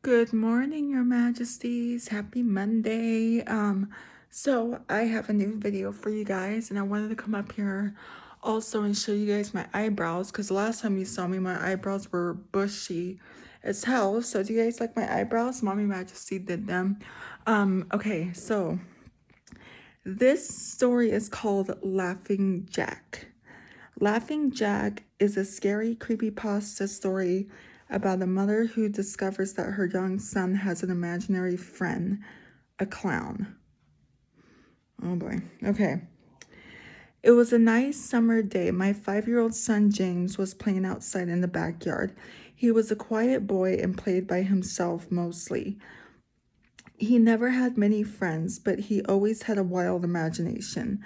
Good morning, Your Majesties. Happy Monday. So I have a new video for you guys, and I wanted to come up here also and show you guys my eyebrows because last time you saw me, my eyebrows were bushy as hell. So do you guys like my eyebrows? Mommy Majesty did them. Okay, so this story is called Laughing Jack. Laughing Jack is a scary creepypasta story about a mother who discovers that her young son has an imaginary friend, a clown. Oh boy. Okay. It was a nice summer day. My 5-year-old son James was playing outside in the backyard. He was a quiet boy and played by himself mostly. He never had many friends, but he always had a wild imagination.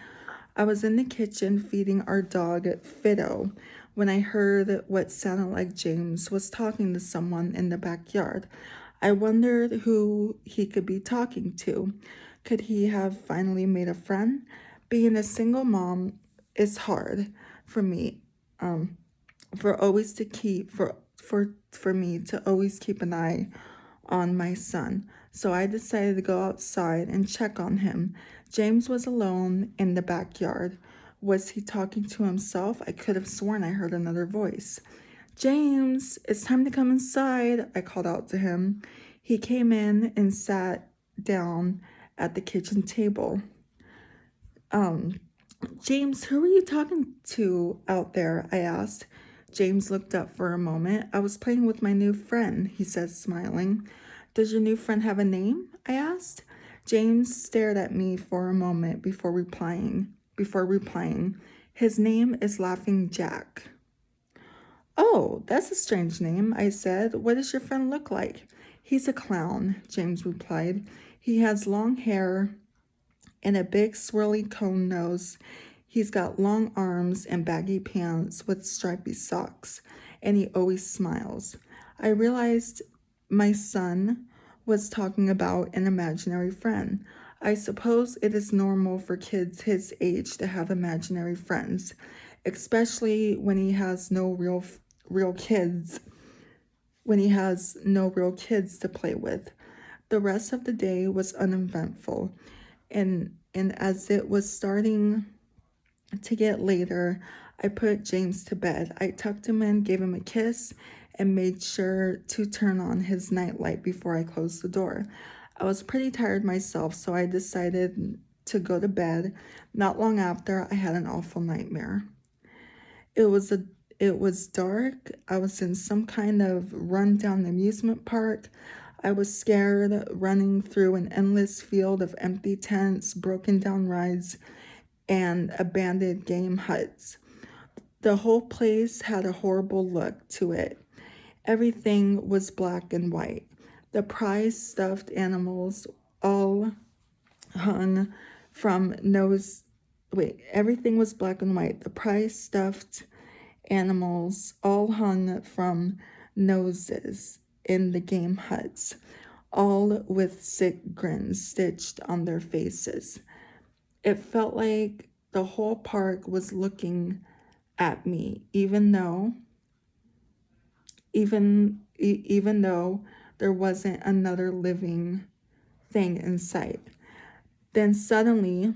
I was in the kitchen feeding our dog Fido when I heard what sounded like James was talking to someone in the backyard. I wondered who he could be talking to. Could he have finally made a friend? Being a single mom is hard for me. For always to keep for me to always keep an eye on my son. So I decided to go outside and check on him. James was alone in the backyard. Was he talking to himself? I could have sworn I heard another voice. James, it's time to come inside, I called out to him. He came in and sat down at the kitchen table. James, who are you talking to out there? I asked. James looked up for a moment. I was playing with my new friend, he said, smiling. Does your new friend have a name? I asked. James stared at me for a moment before replying. His name is Laughing Jack. Oh, that's a strange name, I said. What does your friend look like? He's a clown, James replied. He has long hair and a big swirly cone nose. He's got long arms and baggy pants with stripy socks, and he always smiles. I realized my son was talking about an imaginary friend. I suppose it is normal for kids his age to have imaginary friends, especially when he has no real kids to play with. The rest of the day was uneventful, and as it was starting to get later, I put James to bed. I tucked him in, gave him a kiss, and made sure to turn on his nightlight before I closed the door. I was pretty tired myself, so I decided to go to bed. Not long after, I had an awful nightmare. It was a it was dark. I was in some kind of rundown amusement park. I was scared, running through an endless field of empty tents, broken down rides, and abandoned game huts. The whole place had a horrible look to it. Everything was black and white. The prized stuffed animals all hung from nose. Wait, everything was black and white. The prized stuffed animals all hung from noses in the game huts, all with sick grins stitched on their faces. It felt like the whole park was looking at me, even though there wasn't another living thing in sight. Then suddenly,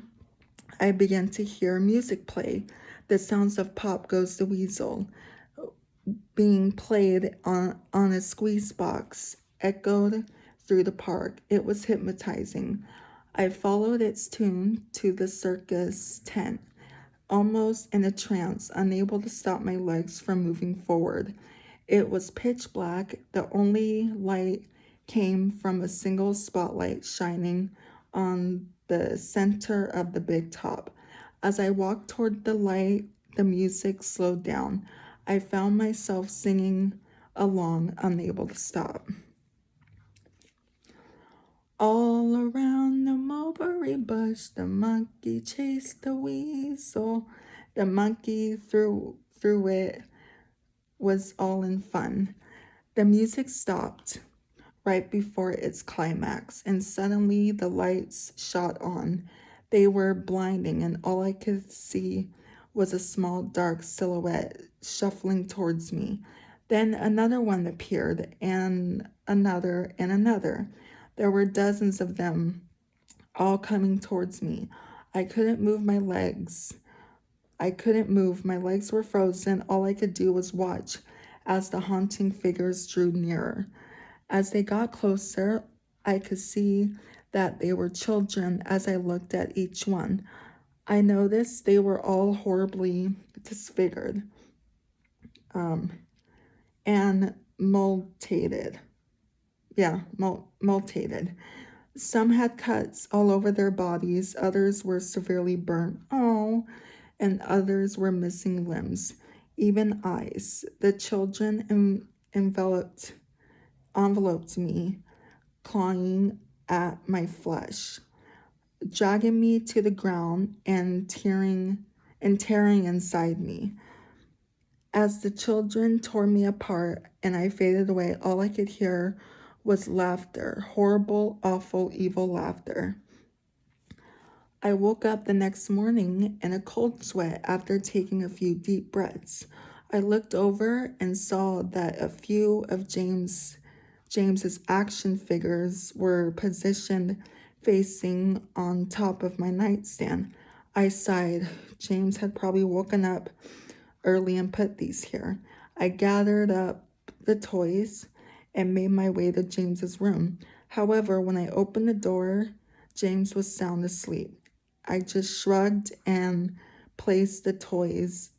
I began to hear music play. The sounds of Pop Goes the Weasel being played on a squeeze box echoed through the park. It was hypnotizing. I followed its tune to the circus tent, almost in a trance, unable to stop my legs from moving forward. It was pitch black. The only light came from a single spotlight shining on the center of the big top. As I walked toward the light, the music slowed down. I found myself singing along, unable to stop. All around the mulberry bush, the monkey chased the weasel. The monkey threw it was all in fun. The music stopped right before its climax, and suddenly the lights shot on. They were blinding, and all I could see was a small dark silhouette shuffling towards me. Then another one appeared, and another, and another. There were dozens of them, all coming towards me. I couldn't move my legs. I couldn't move. My legs were frozen. All I could do was watch as the haunting figures drew nearer. As they got closer, I could see that they were children as I looked at each one. I noticed they were all horribly disfigured and mutated. Yeah, mutated. Some had cuts all over their bodies, others were severely burnt. Oh, and others were missing limbs, even eyes. The children enveloped me, clawing at my flesh, dragging me to the ground and tearing inside me. As the children tore me apart and I faded away, all I could hear was laughter, horrible, awful, evil laughter. I woke up the next morning in a cold sweat after taking a few deep breaths. I looked over and saw that a few of James's action figures were positioned facing on top of my nightstand. I sighed. James had probably woken up early and put these here. I gathered up the toys and made my way to James's room. However, when I opened the door, James was sound asleep. I just shrugged and placed the toys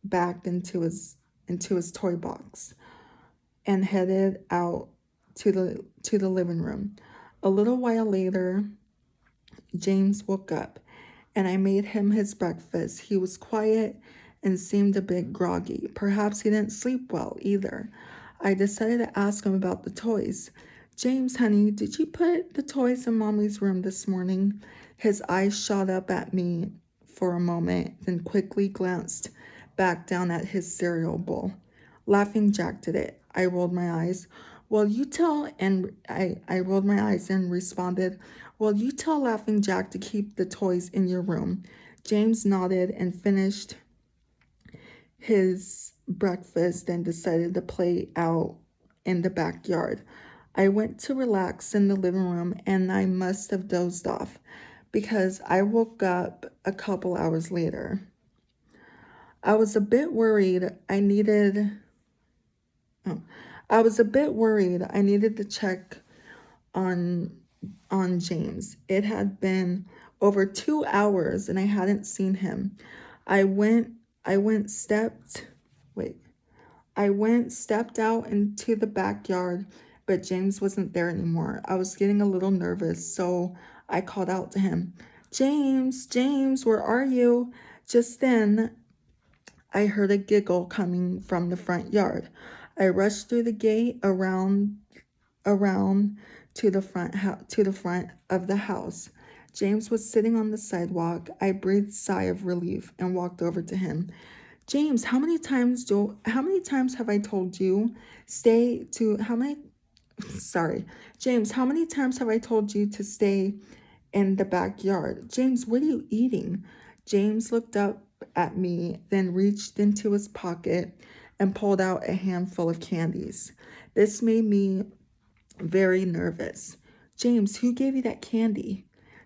back into his toy box and headed out to the living room. A little while later, James woke up and I made him his breakfast. He was quiet and seemed a bit groggy. Perhaps he didn't sleep well either. I decided to ask him about the toys. James, honey, did you put the toys in Mommy's room this morning? His eyes shot up at me for a moment, then quickly glanced back down at his cereal bowl. Laughing Jack did it. I rolled my eyes. Well, you tell, and I rolled my eyes and responded, well, you tell Laughing Jack to keep the toys in your room. James nodded and finished his breakfast and decided to play out in the backyard. I went to relax in the living room and I must have dozed off because I woke up a couple hours later. I was a bit worried. I needed to check on James. It had been over 2 hours and I hadn't seen him. I went stepped out into the backyard, but James wasn't there anymore. I was getting a little nervous, so I called out to him. James, where are you? Just then, I heard a giggle coming from the front yard. I rushed through the gate around to the front of the house. James was sitting on the sidewalk. I breathed a sigh of relief and walked over to him. James, how many times have I told you James, how many times have I told you to stay in the backyard? James, what are you eating? James looked up at me, then reached into his pocket and pulled out a handful of candies. This made me very nervous. James, who gave you that candy?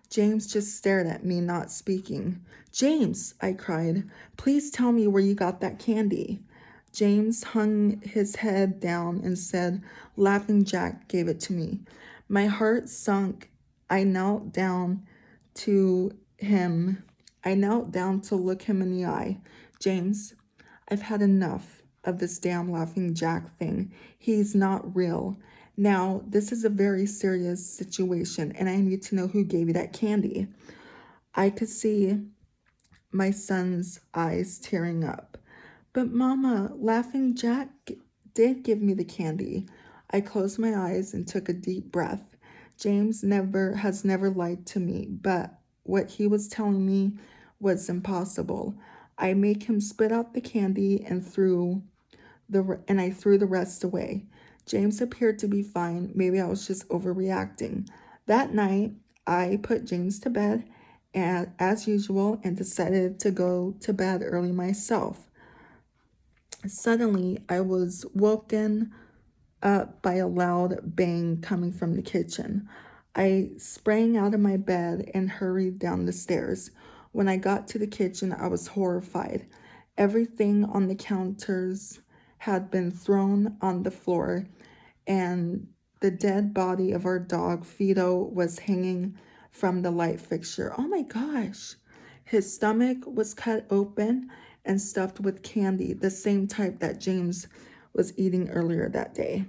James just stared at me, not speaking. James, I cried, please tell me where you got that candy. James hung his head down and said, Laughing Jack gave it to me. My heart sunk. I knelt down to look him in the eye. James, I've had enough of this damn Laughing Jack thing. He's not real. Now, this is a very serious situation, and I need to know who gave you that candy. I could see my son's eyes tearing up. But Mama, Laughing Jack did give me the candy. I closed my eyes and took a deep breath. James has never lied to me, but what he was telling me was impossible. I make him spit out the candy and I threw the rest away. James appeared to be fine. Maybe I was just overreacting. That night, I put James to bed as usual and decided to go to bed early myself. Suddenly, I was woken up by a loud bang coming from the kitchen. I sprang out of my bed and hurried down the stairs. When I got to the kitchen, I was horrified. Everything on the counters had been thrown on the floor, and the dead body of our dog, Fido, was hanging from the light fixture. Oh my gosh. His stomach was cut open and stuffed with candy, the same type that James was eating earlier that day.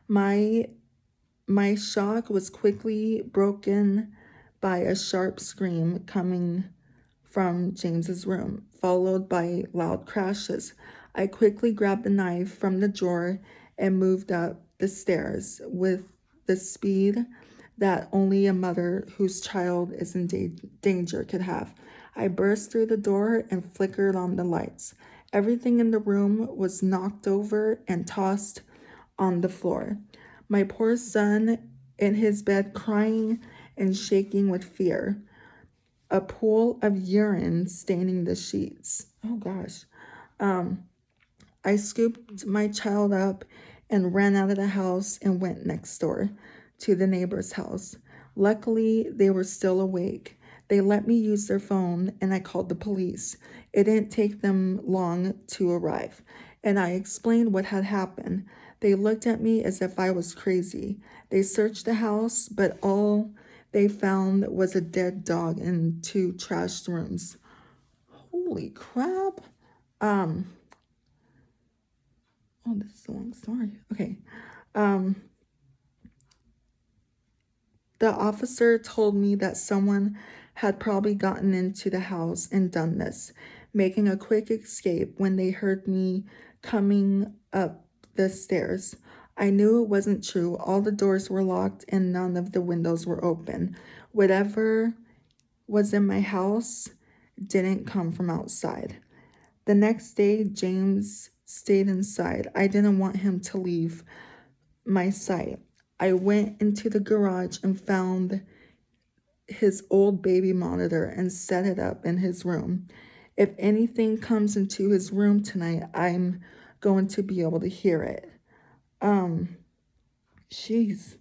My my shock was quickly broken by a sharp scream coming from James's room, followed by loud crashes. I quickly grabbed a knife from the drawer and moved up the stairs with the speed that only a mother whose child is in danger could have. I burst through the door and flickered on the lights. Everything in the room was knocked over and tossed on the floor. My poor son in his bed crying and shaking with fear. A pool of urine staining the sheets. Oh gosh. I scooped my child up and ran out of the house and went next door to the neighbor's house. Luckily, they were still awake. They let me use their phone and I called the police. It didn't take them long to arrive, and I explained what had happened. They looked at me as if I was crazy. They searched the house, but all they found was a dead dog in 2 trashed rooms. Holy crap. Oh, this is a long story. Okay. The officer told me that someone had probably gotten into the house and done this, making a quick escape when they heard me coming up the stairs. I knew it wasn't true. All the doors were locked and none of the windows were open. Whatever was in my house didn't come from outside. The next day, James stayed inside. I didn't want him to leave my sight. I went into the garage and found his old baby monitor and set it up in his room. If anything comes into his room tonight, I'm going to be able to hear it. Jeez.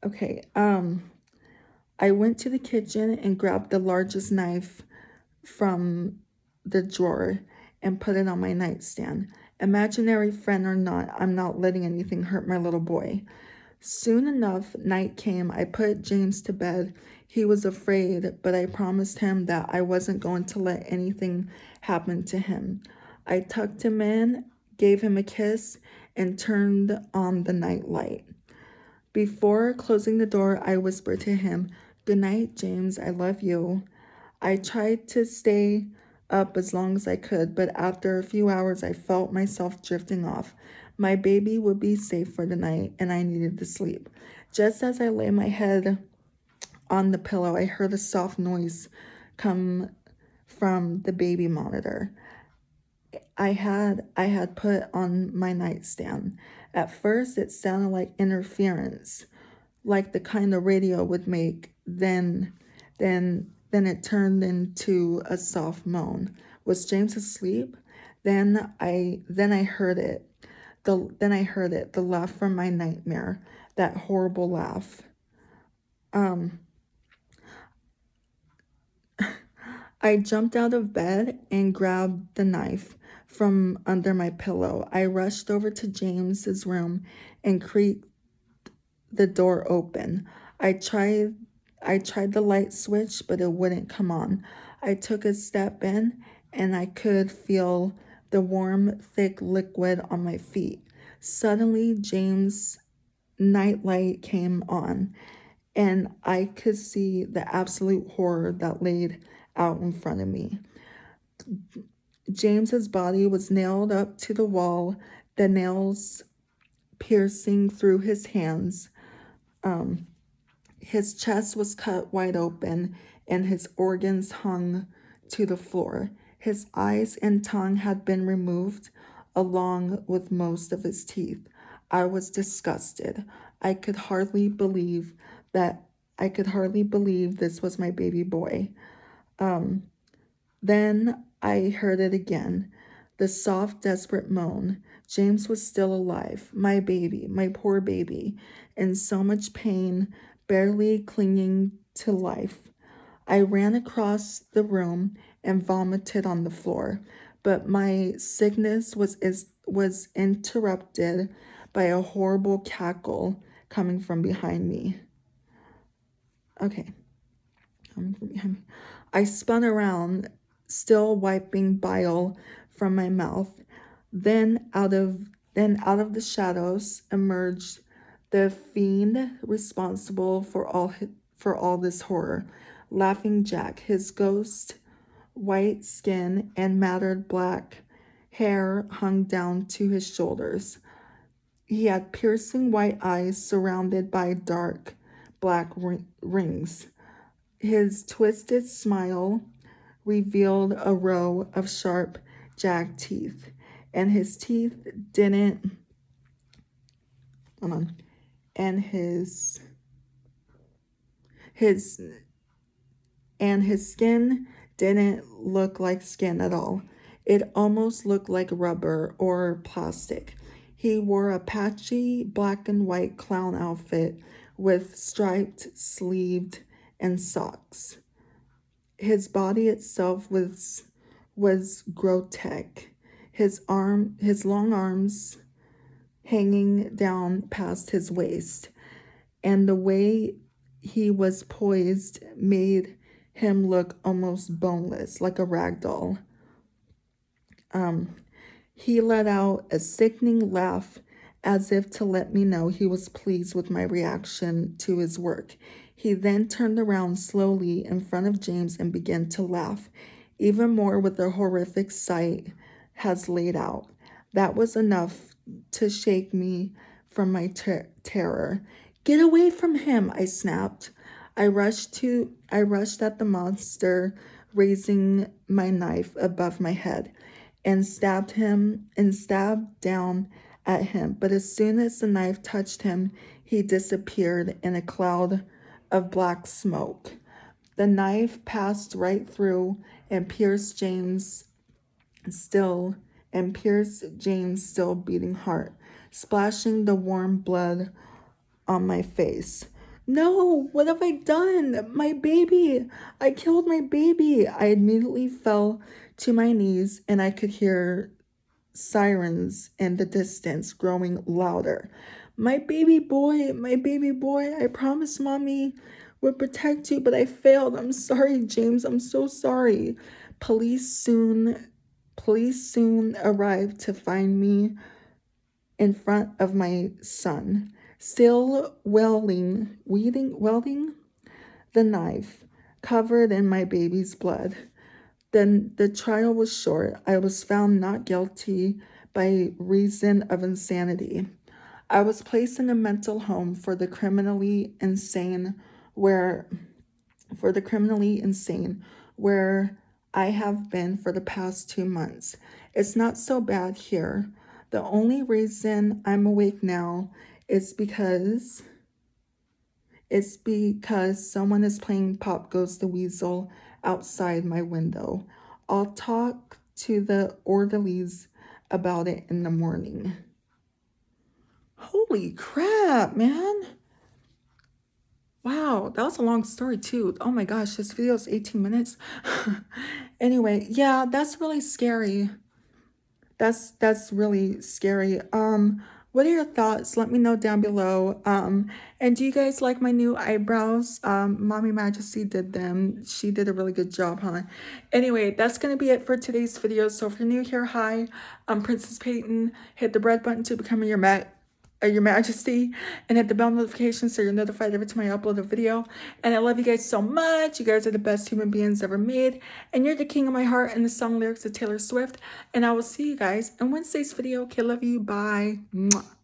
Okay. I went to the kitchen and grabbed the largest knife from the drawer and put it on my nightstand. Imaginary friend or not, I'm not letting anything hurt my little boy. Soon enough, night came. I put James to bed. He was afraid, but I promised him that I wasn't going to let anything happen to him. I tucked him in, gave him a kiss, and turned on the night light. Before closing the door, I whispered to him, "Good night, James. I love you." I tried to stay up as long as I could, but after a few hours, I felt myself drifting off. My baby would be safe for the night, and I needed to sleep. Just as I lay my head on the pillow, I heard a soft noise come from the baby monitor I had put on my nightstand. At first, it sounded like interference, like the kind of radio would make. Then it turned into a soft moan. Was James asleep? Then I heard it. The laugh from my nightmare, that horrible laugh. I jumped out of bed and grabbed the knife from under my pillow. I rushed over to James's room and creaked the door open. I tried I tried the light switch, but it wouldn't come on. I took a step in and I could feel the warm, thick liquid on my feet. Suddenly, James' nightlight came on, and I could see the absolute horror that laid out in front of me. James's body was nailed up to the wall, the nails piercing through his hands. His chest was cut wide open, and his organs hung to the floor. His eyes and tongue had been removed, along with most of his teeth. I was disgusted. I could hardly believe that I could hardly believe this was my baby boy. Then I heard it again. the soft, desperate moan. James was still alive. My baby, my poor baby, in so much pain, barely clinging to life. I ran across the room and vomited on the floor, but my sickness was interrupted by a horrible cackle coming from behind me. Okay, coming from behind me. I spun around, still wiping bile from my mouth. Then out of the shadows emerged the fiend responsible for all this horror. Laughing Jack, his ghost white skin and matted black hair hung down to his shoulders. He had piercing white eyes surrounded by dark black rings. His twisted smile revealed a row of sharp jagged teeth, and his teeth didn't, hold on, and his skin didn't look like skin at all. It almost looked like rubber or plastic. He wore a patchy black and white clown outfit with striped sleeved and socks. His body itself was grotesque. His long arms hanging down past his waist, and the way he was poised made him look almost boneless, like a rag doll. He let out a sickening laugh as if to let me know he was pleased with my reaction to his work. He then turned around slowly in front of James and began to laugh, even more with the horrific sight has laid out. That was enough to shake me from my terror. Get away from him, I snapped. I rushed at the monster, raising my knife above my head, and stabbed down at him. But as soon as the knife touched him, he disappeared in a cloud of black smoke. The knife passed right through and pierced James' still beating heart, splashing the warm blood on my face. No, what have I done? My baby! I killed my baby! I immediately fell to my knees and I could hear sirens in the distance growing louder. My baby boy, I promised mommy would protect you, but I failed. I'm sorry, James. I'm so sorry. Police soon arrived to find me in front of my son, still wielding the knife covered in my baby's blood. Then the trial was short. I was found not guilty by reason of insanity. I was placed in a mental home for the criminally insane where I have been for the past 2 months. It's not so bad here. The only reason I'm awake now is because someone is playing Pop Goes the Weasel outside my window. I'll talk to the orderlies about it in the morning. Holy crap, man. Wow, that was a long story too. Oh my gosh, this video is 18 minutes. Anyway, yeah, that's really scary. That's really scary. What are your thoughts? Let me know down below. And do you guys like my new eyebrows? Mommy Majesty did them. She did a really good job, huh? Anyway, that's gonna be it for today's video. So if you're new here, hi, I'm Princess Peyton. Hit the red button to become your Majesty, and hit the bell notification so you're notified every time I upload a video. And I love you guys so much. You guys are the best human beings ever made, and you're the king of my heart. And the song lyrics of Taylor Swift. And I will see you guys in Wednesday's video. Okay, love you. Bye. Mwah.